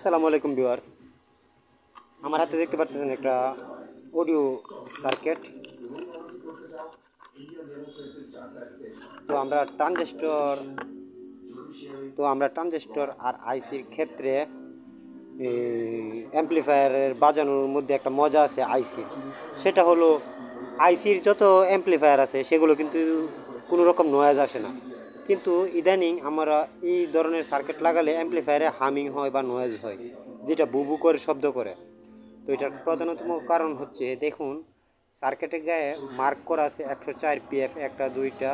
আসসালামু আলাইকুম ভিউয়ার্স, আমার হাতে দেখতে পাচ্ছেন একটা অডিও সার্কিট। তো আমরা ট্রানজিস্টর আর আইসির ক্ষেত্রে অ্যাম্পলিফায়ারের বাজানোর মধ্যে একটা মজা আছে আইসির। সেটা হলো আইসির যত অ্যাম্পলিফায়ার আছে সেগুলো কিন্তু কোনো রকম নয়েজ আসে না, কিন্তু ইদানিং আমরা এই ধরনের সার্কিট লাগালে অ্যাম্পলিফায়ারে হামিং হয় বা নয়েজ হয়, যেটা বুবু করে শব্দ করে। তো এটার প্রধানতম কারণ হচ্ছে, দেখুন সার্কিটের গায়ে মার্ক করা আছে 104 পিএফ, একটা দুইটা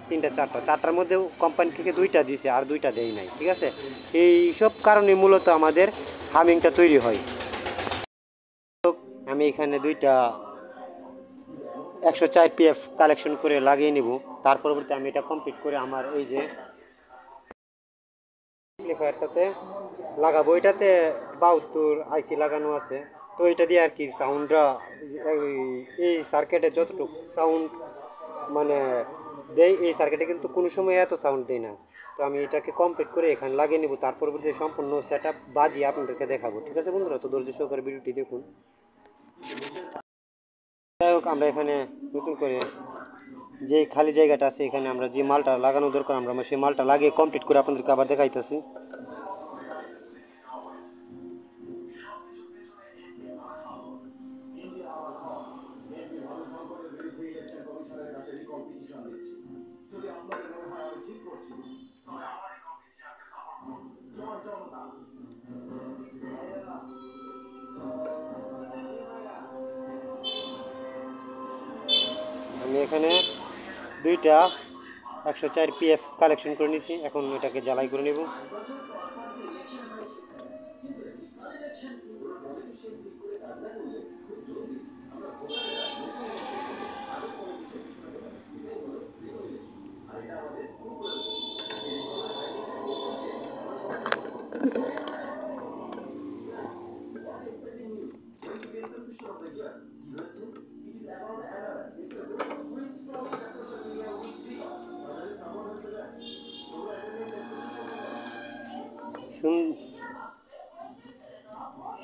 তিনটা চারটার মধ্যেও কোম্পানি থেকে দুইটা দিয়েছে আর দুইটা দেয় নাই, ঠিক আছে। এই সব কারণে মূলত আমাদের হামিংটা তৈরি হয়। আমি এখানে দুইটা 104 পিএফ কালেকশন করে লাগিয়ে নিব, তার পরবর্তী আমি এটা কমপ্লিট করে আমার এই যে অ্যাম্পলিফায়ারটাতে লাগাবো। এটাতে 72 আইসি লাগানো আছে, তো এটা দিয়ে আর কি সাউন্ডটা এই সার্কিটে যতটুকু সাউন্ড মানে দেয়, এই সার্কিটে কিন্তু কোনো সময় এত সাউন্ড দেয় না। তো আমি এটাকে কমপ্লিট করে এখানে লাগিয়ে নেব, তার পরবর্তী সম্পূর্ণ সেট আপ বাজিয়ে আপনাদেরকে দেখাবো, ঠিক আছে বন্ধুরা। তো ধৈর্য সহকারে ভিডিওটি দেখুন। যাই হোক, আমরা এখানে নতুন করে যে খালি জায়গাটা আছে এখানে আমরা যে মালটা লাগানো দরকার আমরা সেই মালটা লাগিয়ে কমপ্লিট করে আপনাদেরকে আবার দেখাইতেছি। আমি এখানে দুইটা 104 পিএফ কালেকশন করে নিয়েছি, এখন এটাকে জ্বালাই করে নেব।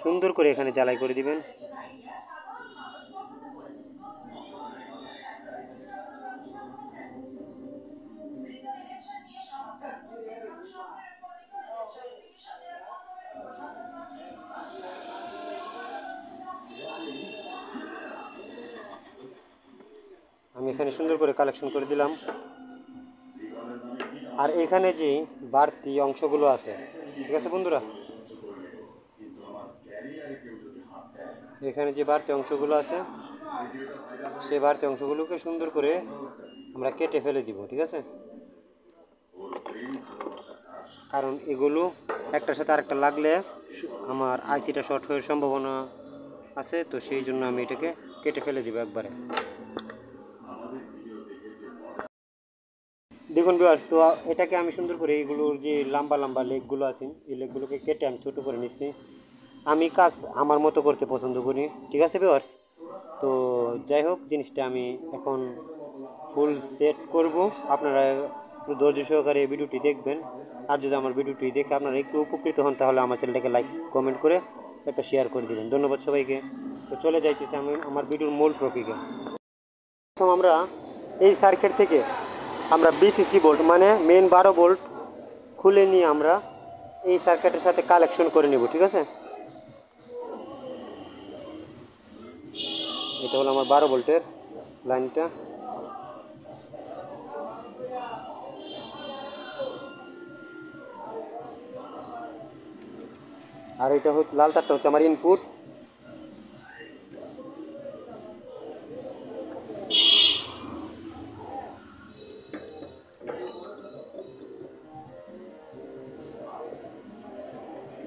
সুন্দর করে এখানে জ্বালাই করে দিবেন। আমি এখানে সুন্দর করে কালেকশন করে দিলাম। আর এখানে যে বাড়তি অংশগুলো আছে, ঠিক আছে বন্ধুরা, এখানে যে বাড়তি অংশগুলো আছে সেই বাড়তি অংশগুলোকে সুন্দর করে আমরা কেটে ফেলে দিব, ঠিক আছে। কারণ এগুলো একটার সাথে আরেকটা লাগলে আমার আইসিটা শর্ট হওয়ার সম্ভাবনা আছে, তো সেই জন্য আমি এটাকে কেটে ফেলে দিব একবারে। দেখুন ভিউয়ার্স, তো এটাকে আমি সুন্দর করে এইগুলোর যে লম্বা লম্বা লেগগুলো আছে এই লেগগুলোকে কেটে আমি ছোটো করে নিচ্ছি। আমি কাজ আমার মতো করতে পছন্দ করি, ঠিক আছে ভিউয়ার্স। তো যাই হোক, জিনিসটা আমি এখন ফুল সেট করব। আপনারা একটু ধৈর্য সহকারে এই ভিডিওটি দেখবেন, আর যদি আমার ভিডিওটি দেখে আপনারা একটু উপকৃত হন তাহলে আমার চ্যানেলটাকে লাইক কমেন্ট করে একটা শেয়ার করে দেবেন। ধন্যবাদ সবাইকে। তো চলে যাইতেছি আমি আমার ভিডিওর মূল টপিকে। প্রথম আমরা এই সার্কিট থেকে আমরা বিসিসি বোল্ট মানে মেন 12 ভোল্ট খুলে নিয়ে আমরা এই সার্কিটের সাথে কালেকশন করে নেব, ঠিক আছে। এটা হলো আমার 12 ভোল্টের লাইনটা। আর এটা হচ্ছে লাল তারটা হচ্ছে আমার ইনপুট।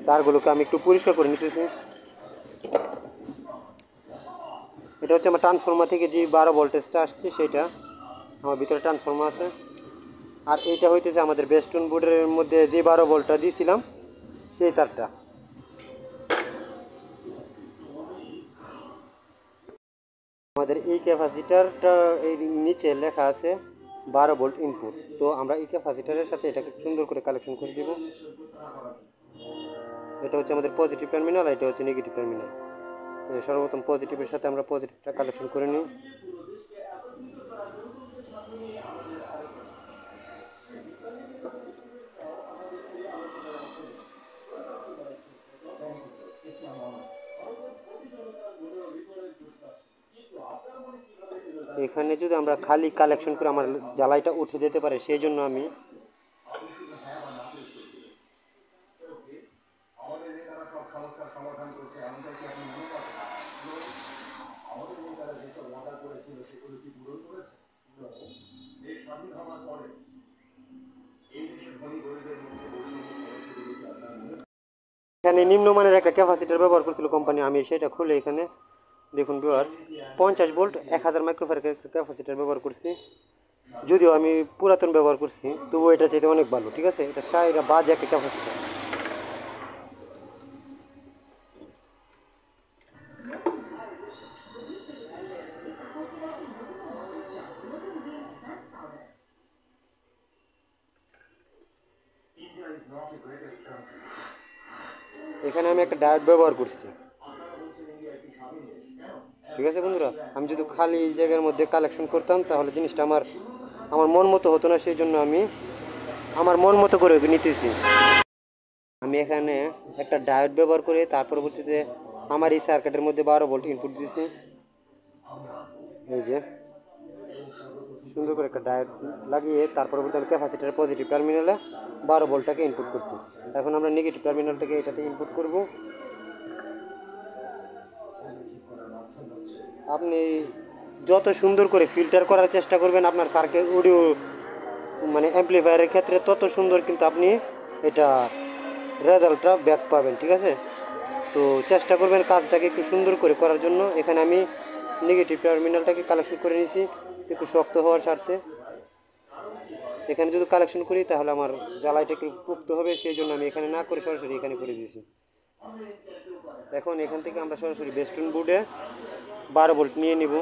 তারগুলোকে আমি একটু পরিষ্কার করে নিতেছি। এটা হচ্ছে আমার ট্রান্সফর্মার থেকে যে 12 ভোল্টেজটা আসছে সেটা আমার ভিতরে ট্রান্সফর্মার আছে। আর এইটা হইতেছে আমাদের বেস্টন বোর্ডের মধ্যে যে 12 ভোল্টটা দিয়েছিলাম সেই তারটা। আমাদের এই ক্যাপাসিটারটা এই নিচে লেখা আছে 12 ভোল্ট ইনপুট, তো আমরা এই ক্যাপাসিটারের সাথে এটাকে সুন্দর করে কালেকশন করে দেব। এটা হচ্ছে আমাদের পজিটিভ টার্মিনাল, এটা হচ্ছে নেগেটিভ টার্মিনাল। তো সর্বপ্রথম পজিটিভের সাথে আমরা পজিটিভটা কালেকশন করে নিই। এখানে যদি আমরা খালি কালেকশন করে আমার জ্বালাইটা উঠে যেতে পারে, সেই জন্য আমি এখানে নিম্নমানের একটা ক্যাপাসিটার ব্যবহার করছিল কোম্পানি, আমি সেটা খুলে এখানে দেখুন ভিউয়ার্স 50 ভোল্ট 1000 মাইক্রোফ্যারাডের ক্যাপাসিটার ব্যবহার করছি। যদিও আমি পুরাতন ব্যবহার করছি, তবুও এটা চাইতে অনেক ভালো। ঠিক আছে, এটা সাইরা বাজে একটা ক্যাপাসিটার। এখানে আমি একটা ডায়োড ব্যবহার করছি। ঠিক আছে বন্ধুরা, আমি যদি খালি জায়গার মধ্যে কালেকশন করতাম তাহলে জিনিসটা আমার মন মতো হতো না, সেই জন্য আমি আমার মন মতো করে নিতেছি। আমি এখানে একটা ডায়োড ব্যবহার করে তার পরবর্তীতে আমার এই সার্কিটের মধ্যে 12 ভোল্ট ইনপুট দিয়েছি। এই যে সুন্দর করে একটা ডায়োড লাগিয়ে তার পরবর্তী আমি ক্যাপাসিটারের পজিটিভ টার্মিনালে 12 ভোল্টটাকে ইনপুট করছি। এখন আমরা নেগেটিভ টার্মিনালটাকে এটাতে ইনপুট করব। আপনি যত সুন্দর করে ফিল্টার করার চেষ্টা করবেন আপনার সার্কিট অডিও মানে অ্যাম্পলিফায়ারের ক্ষেত্রে, তত সুন্দর কিন্তু আপনি এটা রেজাল্টটা ব্যাক পাবেন। ঠিক আছে, তো চেষ্টা করবেন কাজটাকে একটু সুন্দর করে করার জন্য। এখানে আমি নেগেটিভ টার্মিনালটাকে কালেকশন করে নিয়েছি একটু শক্ত হওয়ার স্বার্থে। এখানে যদি কালেকশন করি তাহলে আমার জ্বালাইটা একটু পোক্ত হবে, সেই জন্য আমি এখানে না করে সরাসরি এখানে করে দিয়েছি। এখন এখান থেকে আমরা সরাসরি বেস্টন বোর্ডে 12 ভোল্ট নিয়ে নিব।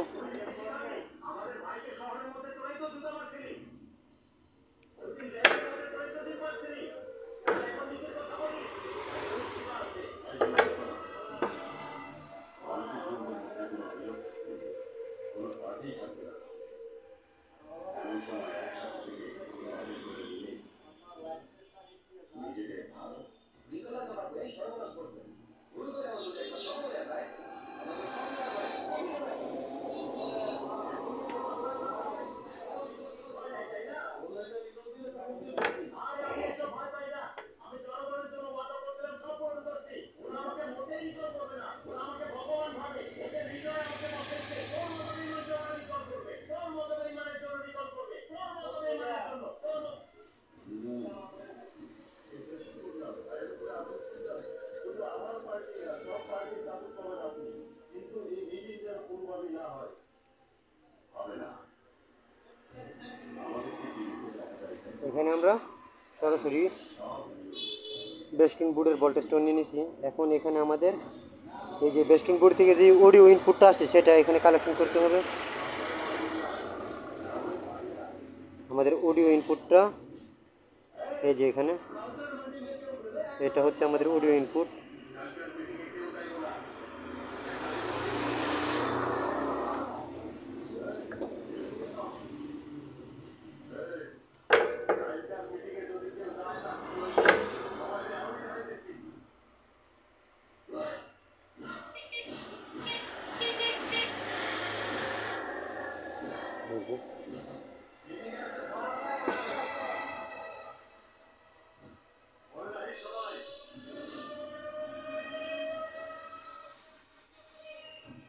এখানে আমরা সরাসরি বেস্টন বোর্ডের ভোল্টেজটা নিয়ে নিয়েছি। এখন এখানে আমাদের এই যে বেস্টন বোর্ড থেকে যে অডিও ইনপুটটা আসে সেটা এখানে কালেকশন করতে হবে। আমাদের অডিও ইনপুটটা এই যে এখানে, এটা হচ্ছে আমাদের অডিও ইনপুট।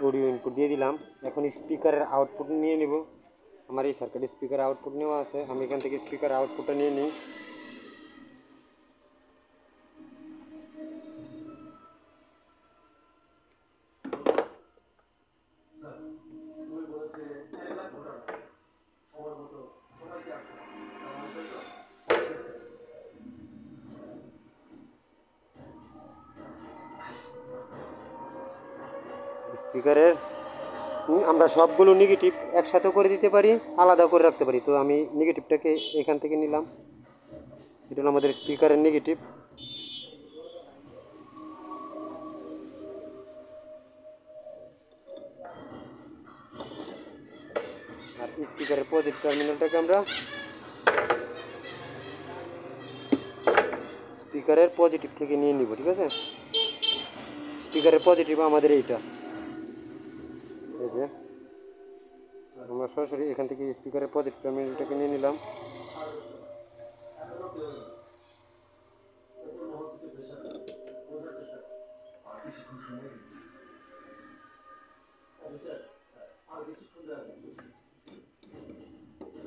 অডিও ইনপুট দিয়ে দিলাম। এখন স্পিকারের আউটপুট নিয়ে নেব। আমার এই সার্কিট স্পিকার আউটপুট নেওয়া আছে, আমি এখান থেকে স্পিকার আউটপুটটা নিয়ে নিই। স্পিকারের আমরা সবগুলো নেগেটিভ একসাথে করে দিতে পারি, আলাদা করে রাখতে পারি। তো আমি নেগেটিভটাকে এখান থেকে নিলাম, এটা হলো আমাদের স্পিকারের নেগেটিভ। স্পিকারের পজিটিভ টার্মিনালটাকে আমরা স্পিকারের পজিটিভ থেকে নিয়ে নিব, ঠিক আছে। স্পিকারের পজিটিভ আমাদের এইটা, এই যে আমরা সরাসরি এখান থেকে স্পিকারের পজিটিভ টার্মিনালটাকে নিয়ে নিলাম।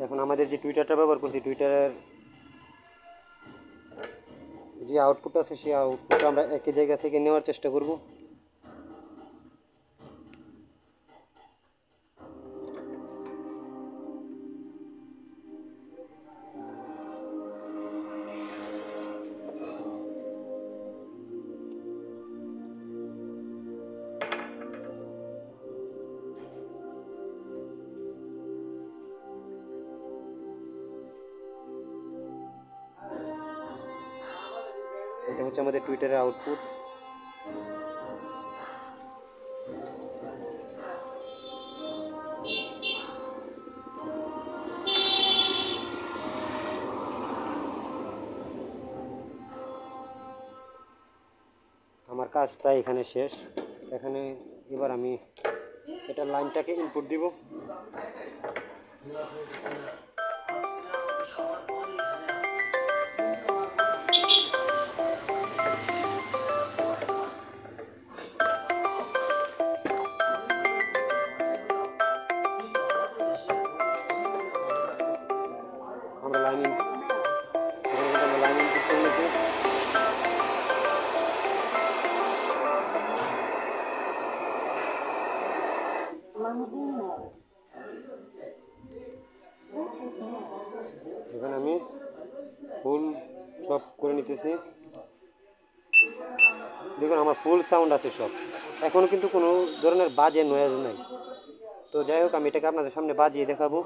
এখন আমাদের যে টুইটারটা ব্যবহার করছি, টুইটারের যে আউটপুট আছে সেই আউটপুটটা আমরা একই জায়গা থেকে নেওয়ার চেষ্টা করব। এটা হচ্ছে আমাদের টুইটারের আউটপুট। আমার কাজ প্রায় এখানে শেষ। এখানে এবার আমি এটা লাইনটাকে ইনপুট দিব। আমরা লাইন ইনপুট করে নিয়েছি। এখানে আমি ফুল সব করে নিতেছি। দেখুন আমার ফুল সাউন্ড আছে সব, এখনও কিন্তু কোনো ধরনের বাজে নয়েজ নাই। তো যাই হোক, আমি এটাকে আপনাদের সামনে বাজিয়ে দেখাবো।